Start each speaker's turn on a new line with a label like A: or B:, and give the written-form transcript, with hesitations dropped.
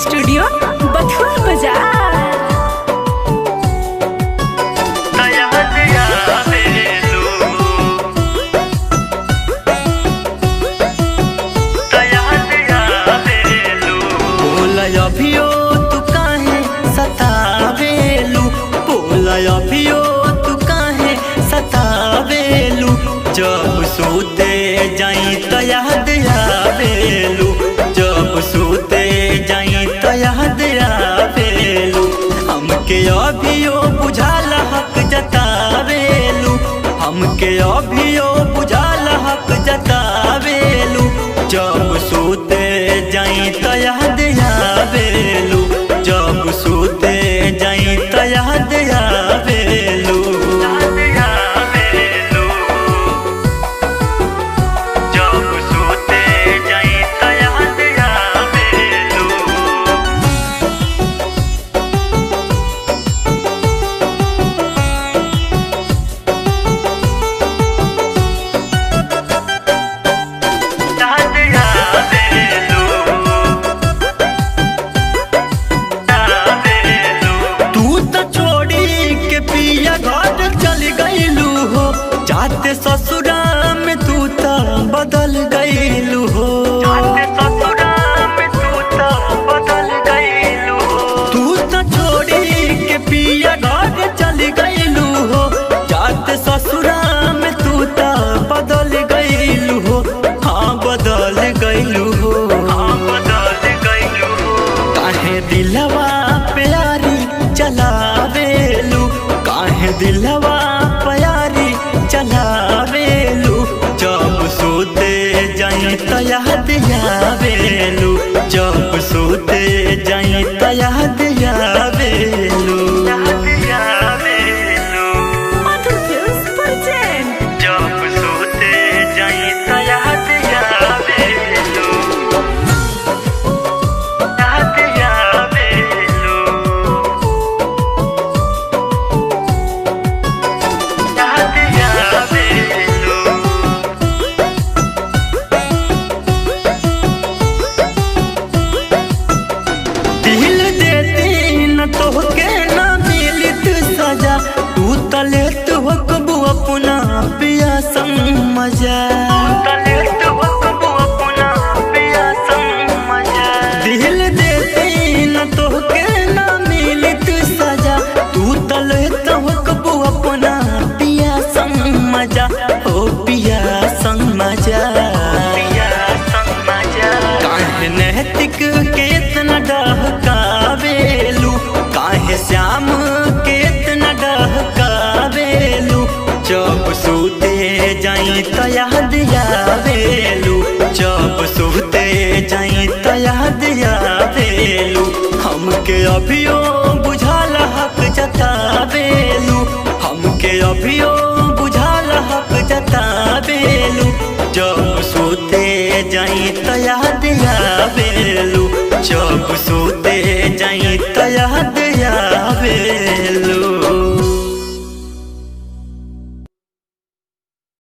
A: Studio बथुआ बाजार।
B: अभियो तू काहे सतावेलू, बोला अभियो तू काहे सतावेलू। जब सोते जाई त याद आवेलू, जब सोते जाई त याद आवेलू। हमके अभियो बुझाल हक जतावेलू, हमके अभियो बुझाल हक जतावेलू। जब सोते जाई त याद आवेलू, जब सोते जाई त याद आवेलू। जब सोते जाई त याद आवेलू। जाते ससुरा में तू तो बदल गईलू हो, जाते ससुरा में तू तो बदल गईलू हो। तू तो छोड़ी के पिया घर चल गईलू हो, जाते ससुरा में तू तो बदल गईलू हो। हाँ बदल गईलू हो, हाँ बदल गईलू हो। काहे दिलवा प्यारी चलावेलू, काहे दिलवा प्यारी चलावेलू। जब सोते जाई त याद आवेलू, जब सोते जाई त याद आवेलू। जब सोते जाई त याद आवेलू, याद आवेलू। दिल देती न तोहके न मिलित सजा, तू तलेत हो कबू अपना पिया संग मजा। दिल देती न तोहके न मिलित सजा, तू तलेत हो कबू अपना पिया संग मजा। ओ पिया संग मजा, काहे नैतिक के इतना डहकावेलू, काहे श्याम के इतना डहकावेलू। जब सोते जाई त याद आवेलू, जब सोते जाई त याद आवेलू। हमके अभियो बुझाल हक जतावेलू, हमके अभियो बुझाल हक जतावेलू। जब सोते जाई त याद आवेलू, जब सोते जाई त याद आवेलू।